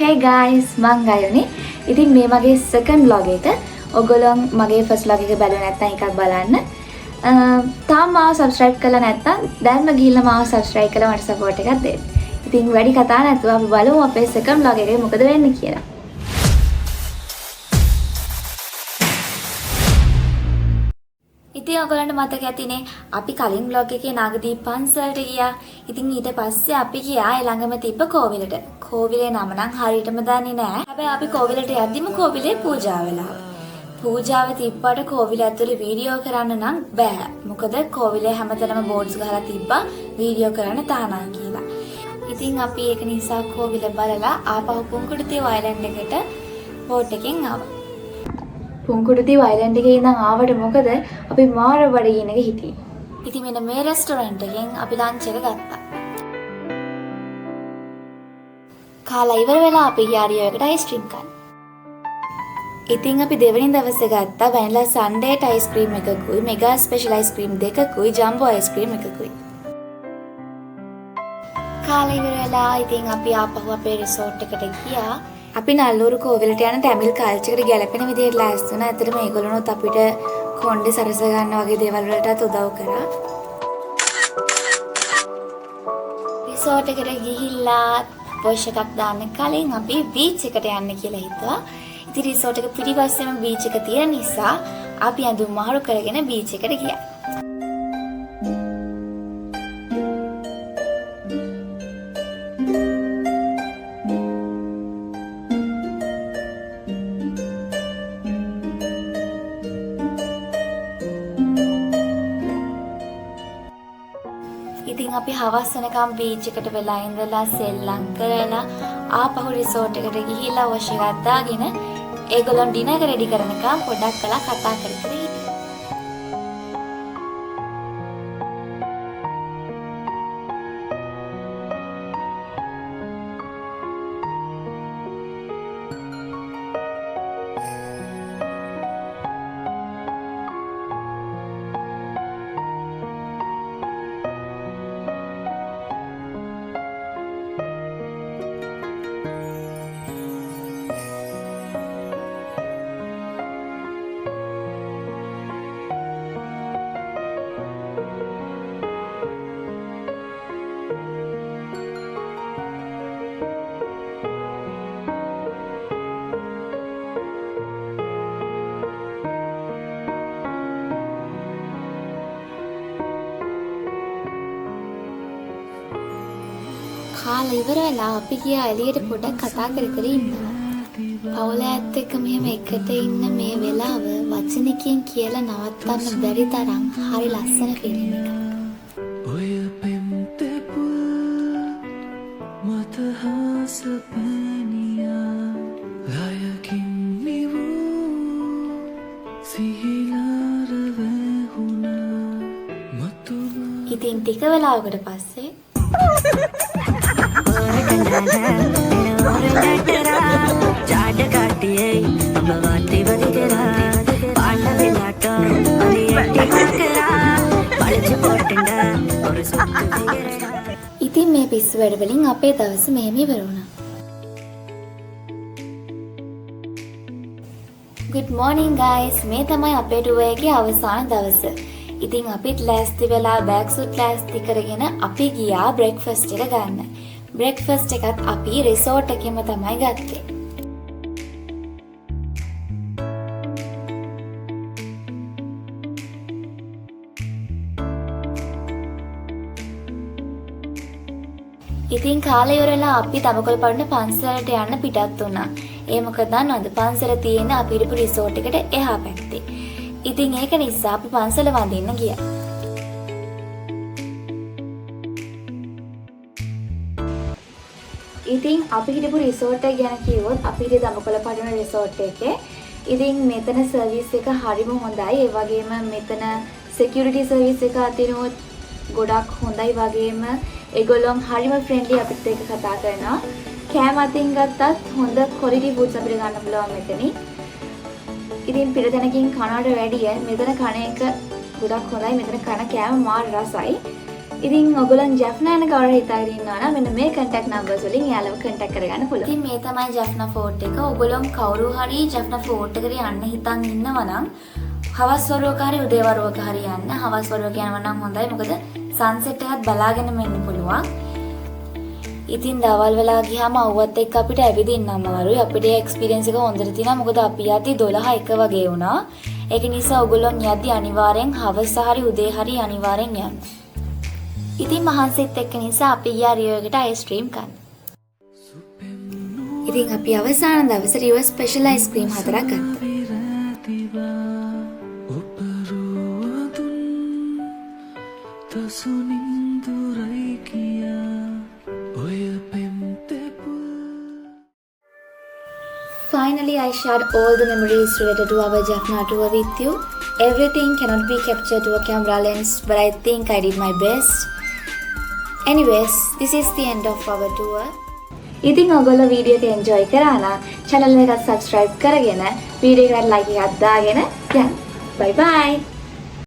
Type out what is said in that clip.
Hey guys, මං ගයුනේ. ඉතින් මේ මගේ second vlog එක. ඔයගොල්ලෝ මගේ first vlog එක බලුවේ නැත්නම් එකක් බලන්න. තාම මාව subscribe කරලා නැත්නම් දැන්ම ගිහිල්ලා මාව subscribe කරලා මට support එකක් දෙන්න. ඉතින් වැඩි කතා නැතුව අපි බලමු අපේ second vlog එකේ මොකද වෙන්නේ කියලා. ඉතින් ඔයගොල්ලන්ට මතක ඇතිනේ අපි කලින් vlog එකේ නාගදීප පන්සලට ගියා. ඉතින් ඊට පස්සේ අපි ගියා ඒ ළඟම තිබ්බ කෝවිලට. කෝවිලේ නම නම් හරියටම දන්නේ නැහැ. හැබැයි අපි කෝවිලට යද්දිම කෝවිලේ පූජා වෙලා. පූජාව තිබ්බට කෝවිල ඇතුලේ වීඩියෝ කරන්න නම් බෑ. මොකද කෝවිලේ හැමතැනම බෝඩ්ස් ගහලා තිබ්බා වීඩියෝ කරන්න තානා කියලා. ඉතින් අපි ඒක නිසා කෝවිල බලලා ආපහු පුංකුඩුතිය වයිලන්ඩ් එකට බෝට් එකෙන් ආවා. පුංකුඩුතිය වයිලන්ඩ් එකේ ඉඳන් ආවට මොකද අපි මාර බඩගින්නක හිටියේ. ඉතින් මෙන්න මේ රෙස්ටොරන්ට් එකෙන් අපි ලන්ච් එක ගත්තා. කාලා ඉවර වෙලා අපි යාරියෝ එකට අයිස්ක්‍රීම් ගන්න. ඉතින් අපි දෙවෙනි දවසේ ගත්තා වැනිලා සන්ඩේට් අයිස්ක්‍රීම් එකකුයි මෙගා ස්පෙෂල් අයිස්ක්‍රීම් දෙකකුයි ජම්බෝ අයිස්ක්‍රීම් එකකුයි. කාලා ඉවර වෙලා ඉතින් අපි ආපහු අපේ රිසෝට් එකට ගියා. අපි නල්ලූරු කෝවිලට යන තමිල් කල්චර් එකට ගැලපෙන විදිහට ලෑස්ති වුණා. ඇත්තටම මේගොල්ලෝනොත් අපිට කොණ්ඩේ සරස ගන්න වගේ දේවල් වලටත් උදව් කරා. රිසෝට් එකට ගිහිල්ලා වොෂ් එකක් දාන්න කලින් අපි බීච් එකට යන්න කියලා හිතුවා. ඉතින් රිසෝට් එක පිටිපස්සෙම බීච් එක තියෙන නිසා අපි අඳුම් මහරු කරගෙන බීච් එකට ගියා. ඉතින් අපි හවස් වෙනකම් බීච් එකට වෙලා ඉඳලා සෙල්ලම් කරලා ආපහු රිසෝට් එකට ගිහිල්ලා වොෂ් එකක් දාගෙන ඒගොල්ලෝ ඩිනර් එක රෙඩි කරනකම් පොඩක් කළා කතා කර කර හිටියා. කාලා ඉවර වෙලා අපි ගියා එළියට පොඩක් කතා කර කර ඉන්නවා. පවුලත් එක්ක මෙහෙම එකට ඉන්න මේ වෙලාව වචනකින් කියලා නවත්තන්න බැරි තරම් හරි ලස්සන ෆීලිං එකක්. ඔය පෙම්තෙපුල් මතහස පනියා ලයකින් නිවූ සිහිලාර වැහුණා මතුව. ඉතින් ටික වෙලාවකට පස්සේ ඉතින් මේ පිස්සු වැඩ වලින් අපේ දවස මෙහෙම ඉවර වුණා. Good morning guys. මේ තමයි අපේ ටුවර් එකේ අවසාන දවස. ඉතින් අපිත් ලෑස්ති වෙලා බෑග් සුට් ලෑස්ති කරගෙන අපි ගියා බ්‍රෙක්ෆාස්ට් එක ගන්න. බ්‍රෙක්ෆාස්ට් එකත් අපි රිසෝට් එකෙම තමයි ගත්තේ. ඉතින් කාලේ ඉවරලා අපි තමකොළ පඩන පන්සලට යන්න පිටත් වුණා. ඒ මොකද දන්නවද පන්සල තියෙන අපි ඉරපු රිසෝට් එකට එහා පැත්තේ. ඉතින් ඒක නිසා අපි පන්සල වඳින්න ගියා. ඉතින් අපි හිටපු රිසෝට් එක ගැන කිව්වොත් අපි හිටියේ දඹකොළ පඩන රිසෝට් එකේ. ඉතින් මෙතන සර්විස් එක හරිම හොඳයි. ඒ වගේම මෙතන සිකියුරිටි සර්විස් එක අතිනුත් ගොඩක් හොඳයි. වගේම ඒගොල්ලෝ හරිම ෆ්‍රෙන්ඩ්ලි අපිත් එක්ක කතා කරනවා. කෑම අතින් ගත්තත් හොඳ ක්වොලිටි ෆුඩ්ස් අපිට ගන්න පුළුවන් මෙතනින්. ඉතින් පිටතනකින් කනවට වැඩිය මෙතන කන එක ගොඩක් හොඳයි. මෙතන කන කෑම මාර රසයි. ඉතින් ඔයගොල්ලන් ජැෆ්නා යන කවර හිතාගෙන ඉන්නවා නම් මෙන්න මේ contact numbers වලින් එයාලව contact කරගන්න පුළුවන්. ඉතින් මේ තමයි ජැෆ්නා fort එක. ඔයගොල්ලන් කවුරු හරි ජැෆ්නා fort එකට යන්න හිතන් ඉන්නවා නම් හවස් වරුවක හරි උදේ වරුවක හරි යන්න. හවස් වරුවක යනවා නම් හොඳයි. මොකද sunset එකත් බලාගෙන මෙන්න පුළුවන්. ඉතින් දවල් වෙලා ගියාම අවුවත් එක්ක අපිට ඇවිදින්න අමාරුයි. අපිට ඒ එක්ස්පීරියන්ස් එක හොඳට තියෙනවා. මොකද අපි යද්දි 12 1 වගේ වුණා. ඒක නිසා ඔයගොල්ලන් යද්දි අනිවාර්යෙන් හවස හරි උදේ හරි අනිවාර්යෙන් යන්න. ඉතින් මහන්සිත් එක්ක නිසා අපි ගියා රියෝ එකට අයිස්ක්‍රීම් ගන්න. ඉතින් අපි අවසාන දවසේ රියෝ ස්පෙෂල් අයිස්ක්‍රීම් 4ක් ගත්තා. Finally, I shared all the memories related to our Jaffna tour with you. Everything cannot be captured to a camera lens, but I think I did my best. Anyways, this is the end of our tour. ඉතින් ඔයගොල්ලෝ video එක enjoy කරා නම් channel එකට subscribe කරගෙන video එකට like එකක් දාගෙන යන්න. Bye bye.